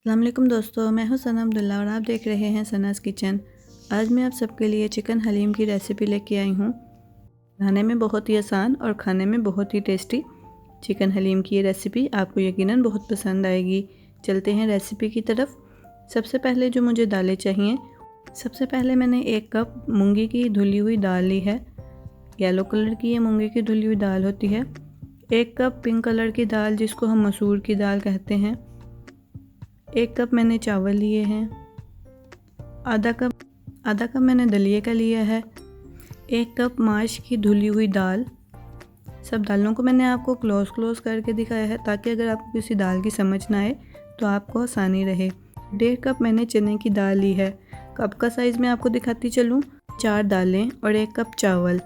अस्सलाम वालेकुम दोस्तों, मैं हूं सना अब्दुल्ला और आप देख रहे हैं सनाज़ किचन। आज मैं आप सबके लिए चिकन हलीम की रेसिपी लेके आई हूं। बनाने में बहुत ही आसान और खाने में बहुत ही टेस्टी चिकन हलीम की ये रेसिपी आपको यकीनन बहुत पसंद आएगी। चलते हैं रेसिपी की तरफ। सबसे पहले जो मुझे दालें चाहिए, सबसे पहले मैंने 1 कप मूंगी की धुली हुई दाल ली है। येलो कलर की ये मूंगी की धुली हुई दाल होती है। 1 कप पिंक कलर की दाल जिसको हम मसूर की दाल कहते हैं। 1 कप मैंने चावल लिए हैं। आधा कप मैंने दलिए का लिया है। 1 कप माश की धुली हुई दाल। सब दालों को मैंने आपको क्लोज करके दिखाया है ताकि अगर आपको किसी दाल की समझ ना आए तो आपको आसानी रहे। 1.5 कप मैंने चने की दाल ली है। कप का साइज़ मैं आपको दिखाती चलूँ। 4 दालें और 1 कप चावल।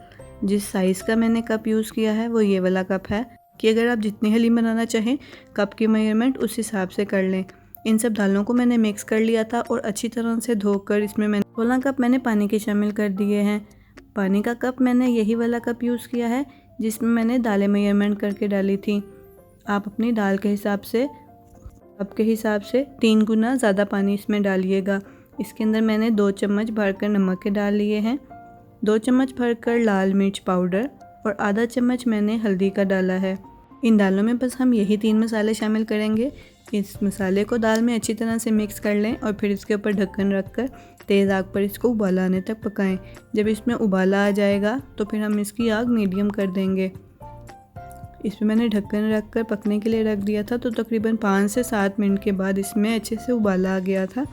जिस साइज़ का मैंने कप यूज़ किया है वो ये वाला कप है कि अगर आप जितनी हलीम बनाना चाहें कप की मेजरमेंट उस हिसाब से कर लें। इन सब दालों को मैंने मिक्स कर लिया था और अच्छी तरह से धोकर इसमें मैंने 16 कप मैंने पानी के शामिल कर दिए हैं। पानी का कप मैंने यही वाला कप यूज़ किया है जिसमें मैंने दालें मेजरमेंट करके डाली थी। आप अपनी दाल के हिसाब से कप के हिसाब से 3 गुना ज़्यादा पानी इसमें डालिएगा। इसके अंदर मैंने 2 चम्मच भरकर नमक के डाल लिए हैं, 2 चम्मच भरकर लाल मिर्च पाउडर और आधा चम्मच मैंने हल्दी का डाला है। इन दालों में बस हम यही 3 मसाले शामिल करेंगे। इस मसाले को दाल में अच्छी तरह से मिक्स कर लें और फिर इसके ऊपर ढक्कन रखकर तेज़ आग पर इसको उबाला आने तक पकाएं। जब इसमें उबाला आ जाएगा तो फिर हम इसकी आग मीडियम कर देंगे। इसमें मैंने ढक्कन रखकर पकने के लिए रख दिया था तो तकरीबन 5 से 7 मिनट के बाद इसमें अच्छे से उबाला आ गया था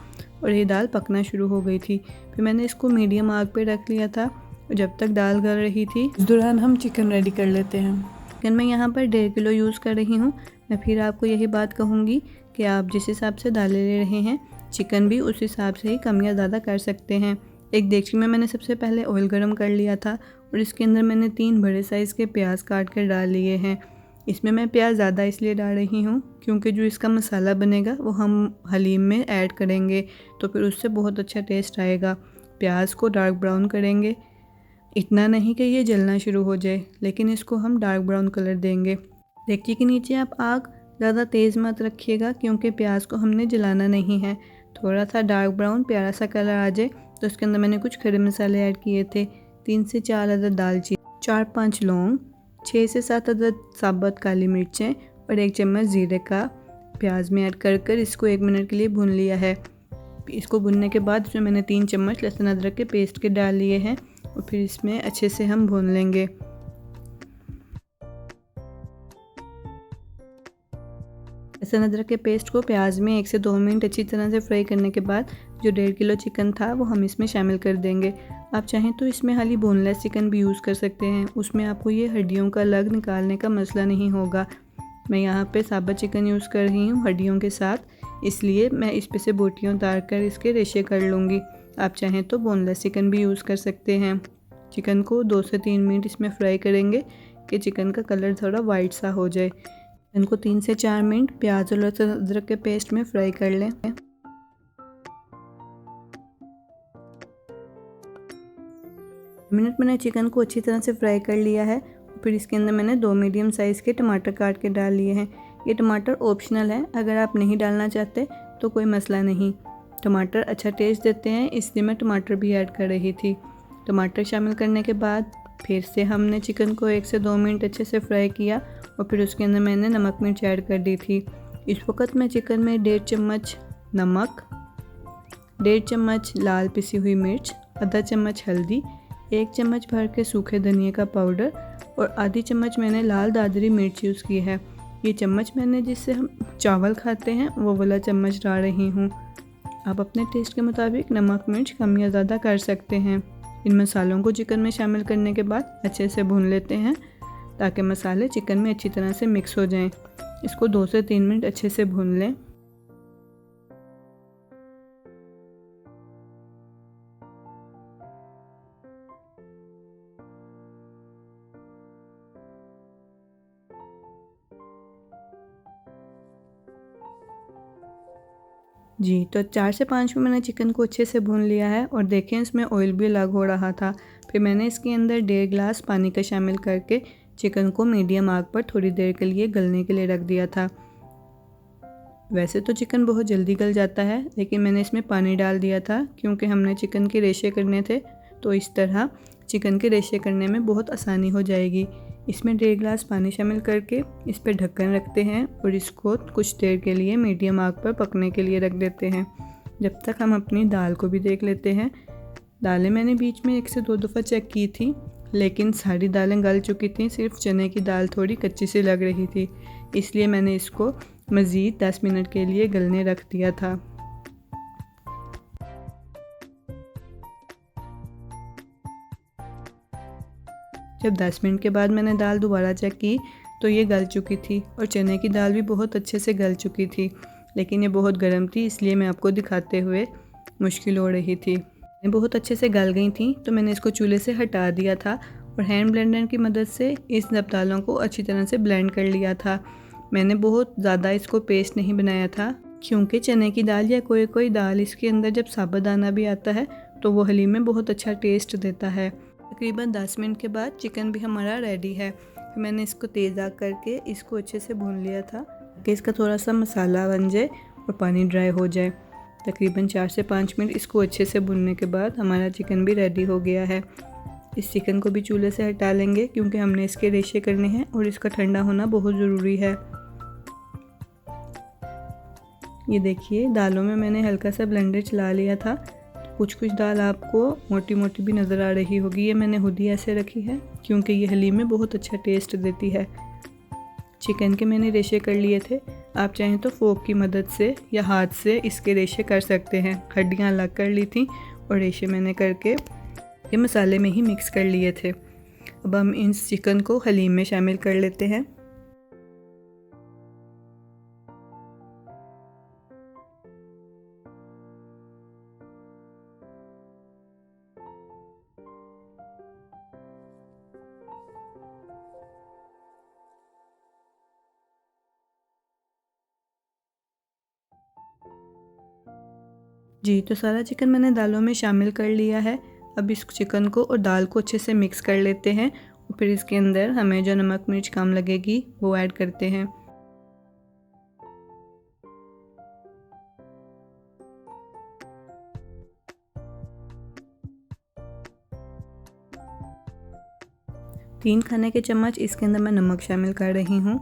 और ये दाल पकना शुरू हो गई थी। फिर मैंने इसको मीडियम आग पर रख लिया था और जब तक दाल गल रही थी इस दौरान हम चिकन रेडी कर लेते हैं। चिकन मैं यहाँ पर 1.5 किलो यूज़ कर रही हूँ। मैं फिर आपको यही बात कहूँगी कि आप जिस हिसाब से दालें ले रहे हैं चिकन भी उस हिसाब से ही कम या ज़्यादा कर सकते हैं। एक देगची में मैंने सबसे पहले ऑयल गरम कर लिया था और इसके अंदर मैंने 3 बड़े साइज़ के प्याज काट कर डाल लिए हैं। इसमें मैं प्याज ज़्यादा इसलिए डाल रही हूँ क्योंकि जो इसका मसाला बनेगा वो हम हलीम में ऐड करेंगे तो फिर उससे बहुत अच्छा टेस्ट आएगा। प्याज को डार्क ब्राउन करेंगे, इतना नहीं कि ये जलना शुरू हो जाए, लेकिन इसको हम डार्क ब्राउन कलर देंगे। देगची के नीचे आप आग ज़्यादा तेज़ मत रखिएगा क्योंकि प्याज को हमने जलाना नहीं है। थोड़ा सा डार्क ब्राउन प्यारा सा कलर आ जाए तो इसके अंदर मैंने कुछ खड़े मसाले ऐड किए थे। 3 से 4 अदद दालचीनी, 4-5 लौंग, 6 से 7 अदद साबुत काली मिर्चें और 1 चम्मच ज़ीरे का प्याज में ऐड कर इसको 1 मिनट के लिए भून लिया है। इसको भुनने के बाद इसमें मैंने 3 चम्मच लहसुन अदरक के पेस्ट के डाल लिए हैं और फिर इसमें अच्छे से हम भून लेंगे। लहसुन अदरक के पेस्ट को प्याज में 1 से 2 मिनट अच्छी तरह से फ्राई करने के बाद जो 1.5 किलो चिकन था वो हम इसमें शामिल कर देंगे। आप चाहें तो इसमें खाली बोनलेस चिकन भी यूज़ कर सकते हैं, उसमें आपको ये हड्डियों का अलग निकालने का मसला नहीं होगा। मैं यहाँ पे साबुत चिकन यूज़ कर रही हूँ हड्डियों के साथ, इसलिए मैं इस पे से बोटियाँ उतार कर इसके रेशे कर लूँगी। आप चाहें तो बोनलेस चिकन भी यूज़ कर सकते हैं। चिकन को 2 से 3 मिनट इसमें फ्राई करेंगे कि चिकन का कलर थोड़ा वाइट सा हो जाए। इनको 3 से 4 मिनट प्याज और लहसुन अदरक के पेस्ट में फ्राई कर लें। मिनट मैंने चिकन को अच्छी तरह से फ्राई कर लिया है। फिर इसके अंदर मैंने 2 मीडियम साइज़ के टमाटर काट के डाल लिए हैं। ये टमाटर ऑप्शनल है, अगर आप नहीं डालना चाहते तो कोई मसला नहीं। टमाटर अच्छा टेस्ट देते हैं इसलिए मैं टमाटर भी ऐड कर रही थी। टमाटर शामिल करने के बाद फिर से हमने चिकन को 1 से 2 मिनट अच्छे से फ्राई किया और फिर उसके अंदर मैंने नमक मिर्च ऐड कर दी थी। इस वक्त मैं चिकन में 1.5 चम्मच नमक, 1.5 चम्मच लाल पिसी हुई मिर्च, आधा चम्मच हल्दी, 1 चम्मच भर के सूखे धनिया का पाउडर और आधी चम्मच मैंने लाल दादरी मिर्च यूज़ की है। ये चम्मच मैंने जिससे हम चावल खाते हैं वो वाला चम्मच डाल रही हूँ। आप अपने टेस्ट के मुताबिक नमक मिर्च कम या ज़्यादा कर सकते हैं। इन मसालों को चिकन में शामिल करने के बाद अच्छे से भून लेते हैं ताकि मसाले चिकन में अच्छी तरह से मिक्स हो जाएं। इसको 2 से 3 मिनट अच्छे से भून लें। जी, तो 4 से 5 मिनट मैंने चिकन को अच्छे से भून लिया है और देखें इसमें ऑयल भी अलग हो रहा था। फिर मैंने इसके अंदर 1.5 गिलास पानी का शामिल करके चिकन को मीडियम आग पर थोड़ी देर के लिए गलने के लिए रख दिया था। वैसे तो चिकन बहुत जल्दी गल जाता है, लेकिन मैंने इसमें पानी डाल दिया था क्योंकि हमने चिकन के रेशे करने थे, तो इस तरह चिकन के रेशे करने में बहुत आसानी हो जाएगी। इसमें 1.5 गिलास पानी शामिल करके इस पर ढक्कन रखते हैं और इसको कुछ देर के लिए मीडियम आग पर पकने के लिए रख देते हैं, जब तक हम अपनी दाल को भी देख लेते हैं। दालें मैंने बीच में 1 से 2 दफ़ा चेक की थी, लेकिन सारी दालें गल चुकी थी, सिर्फ चने की दाल थोड़ी कच्ची सी लग रही थी, इसलिए मैंने इसको मज़ीद 10 मिनट के लिए गलने रख दिया था। जब 10 मिनट के बाद मैंने दाल दोबारा चेक की तो ये गल चुकी थी और चने की दाल भी बहुत अच्छे से गल चुकी थी, लेकिन ये बहुत गर्म थी, इसलिए मैं आपको दिखाते हुए मुश्किल हो रही थी। ये बहुत अच्छे से गल गई थी, तो मैंने इसको चूल्हे से हटा दिया था और हैंड ब्लेंडर की मदद से इस सब दालों को अच्छी तरह से ब्लेंड कर लिया था। मैंने बहुत ज़्यादा इसको पेस्ट नहीं बनाया था, क्योंकि चने की दाल या कोई दाल इसके अंदर जब साबुत दाना भी आता है तो वो हलीम में बहुत अच्छा टेस्ट देता है। तकरीबन 10 मिनट के बाद चिकन भी हमारा रेडी है। फिर मैंने इसको तेज़ आग करके इसको अच्छे से भून लिया था कि इसका थोड़ा सा मसाला बन जाए और पानी ड्राई हो जाए। तकरीबन 4 से 5 मिनट इसको अच्छे से भूनने के बाद हमारा चिकन भी रेडी हो गया है। इस चिकन को भी चूल्हे से हटा लेंगे क्योंकि हमने इसके रेशे करने हैं और इसका ठंडा होना बहुत ज़रूरी है। ये देखिए, दालों में मैंने हल्का सा ब्लेंडर चला लिया था, कुछ दाल आपको मोटी मोटी भी नज़र आ रही होगी। ये मैंने खुद ही ऐसे रखी है क्योंकि ये हलीम में बहुत अच्छा टेस्ट देती है। चिकन के मैंने रेशे कर लिए थे, आप चाहें तो फोक की मदद से या हाथ से इसके रेशे कर सकते हैं। हड्डियाँ अलग कर ली थी और रेशे मैंने करके ये मसाले में ही मिक्स कर लिए थे। अब हम इस चिकन को हलीम में शामिल कर लेते हैं। जी, तो सारा चिकन मैंने दालों में शामिल कर लिया है। अब इस चिकन को और दाल को अच्छे से मिक्स कर लेते हैं और फिर इसके अंदर हमें जो नमक मिर्च कम लगेगी वो ऐड करते हैं। तीन खाने के चम्मच इसके अंदर मैं नमक शामिल कर रही हूँ।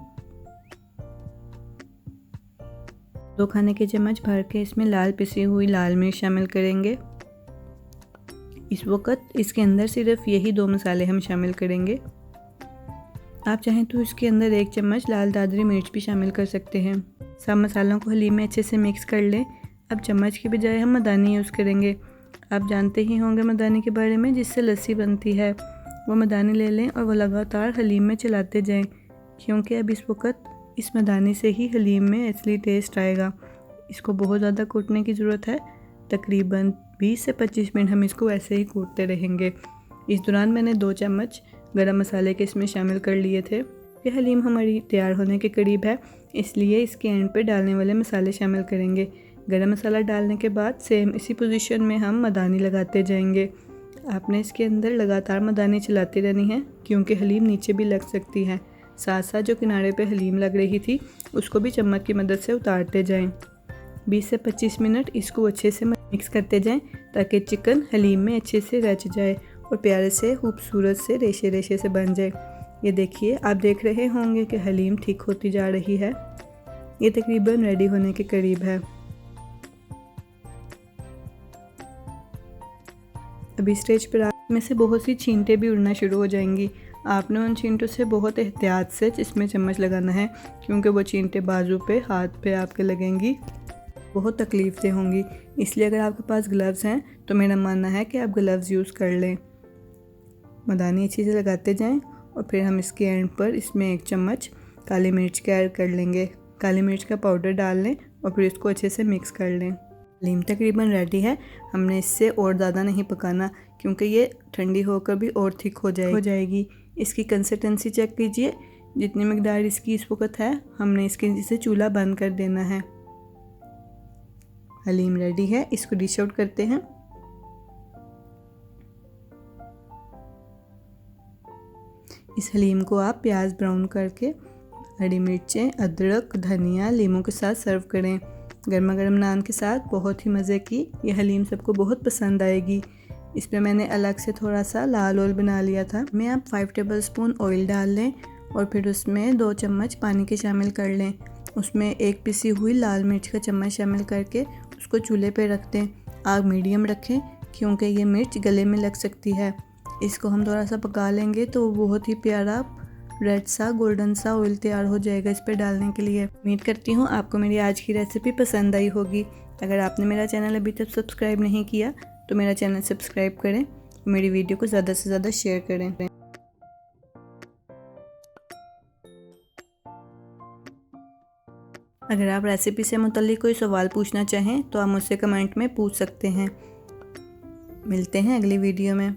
2 खाने के चम्मच भर के इसमें लाल पिसी हुई लाल मिर्च शामिल करेंगे। इस वक्त इसके अंदर सिर्फ यही 2 मसाले हम शामिल करेंगे। आप चाहें तो इसके अंदर 1 चम्मच लाल दादरी मिर्च भी शामिल कर सकते हैं। सब मसालों को हलीम में अच्छे से मिक्स कर लें। अब चम्मच की बजाय हम मदानी यूज़ करेंगे। आप जानते ही होंगे मदानी के बारे में, जिससे लस्सी बनती है। वो मदानी ले लें और वो लगातार हलीम में चलाते जाएं, क्योंकि अब इस वक्त इस मदानी से ही हलीम में असली टेस्ट आएगा। इसको बहुत ज़्यादा कूटने की ज़रूरत है। तकरीबन 20 से 25 मिनट हम इसको ऐसे ही कूटते रहेंगे। इस दौरान मैंने 2 चम्मच गरम मसाले के इसमें शामिल कर लिए थे। ये हलीम हमारी तैयार होने के करीब है, इसलिए इसके एंड पे डालने वाले मसाले शामिल करेंगे। गरम मसाला डालने के बाद सेम इसी पोजीशन में हम मदानी लगाते जाएंगे। आपने इसके अंदर लगातार मदानी चलाती रहनी है, क्योंकि हलीम नीचे भी लग सकती है। साथ साथ जो किनारे पे हलीम लग रही थी उसको भी चम्मच की मदद से उतारते जाएं। 20 से 25 मिनट इसको अच्छे से मिक्स करते जाएं, ताकि चिकन हलीम में अच्छे से रच जाए और प्यारे से खूबसूरत से रेशे रेशे से बन जाए। ये देखिए, आप देख रहे होंगे कि हलीम ठीक होती जा रही है। ये तकरीबन रेडी होने के करीब है। अभी स्टेज पर में से बहुत सी छींटे भी उड़ना शुरू हो जाएंगी। आपने उन छींटों से बहुत एहतियात से इसमें चम्मच लगाना है, क्योंकि वो छींटे बाजू पे, हाथ पे आपके लगेंगी, बहुत तकलीफ दे होंगी। इसलिए अगर आपके पास ग्लव्स हैं तो मेरा मानना है कि आप ग्लव्स यूज़ कर लें। मदानी अच्छी से लगाते जाएं और फिर हम इसके एंड पर इसमें 1 चम्मच काली मिर्च का ऐड कर लेंगे। काली मिर्च का पाउडर डाल लें और फिर इसको अच्छे से मिक्स कर लें। हलीम तकरीबन रेडी है। हमने इससे और ज़्यादा नहीं पकाना, क्योंकि ये ठंडी होकर भी और थिक हो जाएगी। इसकी कंसिस्टेंसी चेक कीजिए, जितनी मकदार इसकी इस वक्त है हमने इसे चूल्हा बंद कर देना है। हलीम रेडी है, इसको डिश आउट करते हैं। इस हलीम को आप प्याज ब्राउन करके हरी मिर्चें, अदरक, धनिया, लीमू के साथ सर्व करें। गर्मा गर्म नान के साथ बहुत ही मज़े की ये हलीम सबको बहुत पसंद आएगी। इसमें मैंने अलग से थोड़ा सा लाल ऑयल बना लिया था। मैं आप 5 टेबलस्पून ऑयल डाल लें और फिर उसमें 2 चम्मच पानी के शामिल कर लें। उसमें एक पिसी हुई लाल मिर्च का चम्मच शामिल करके उसको चूल्हे पे रख दें। आग मीडियम रखें क्योंकि ये मिर्च गले में लग सकती है। इसको हम थोड़ा सा पका लेंगे तो बहुत ही प्यारा रेड सा गोल्डन सा ऑयल तैयार हो जाएगा इस पर डालने के लिए। उम्मीद करती हूँ आपको मेरी आज की रेसिपी पसंद आई होगी। अगर आपने मेरा चैनल अभी तक सब्सक्राइब नहीं किया तो मेरा चैनल सब्सक्राइब करें, मेरी वीडियो को ज़्यादा से ज़्यादा शेयर करें। अगर आप रेसिपी से मुताल्लिक कोई सवाल पूछना चाहें तो आप मुझसे कमेंट में पूछ सकते हैं। मिलते हैं अगली वीडियो में।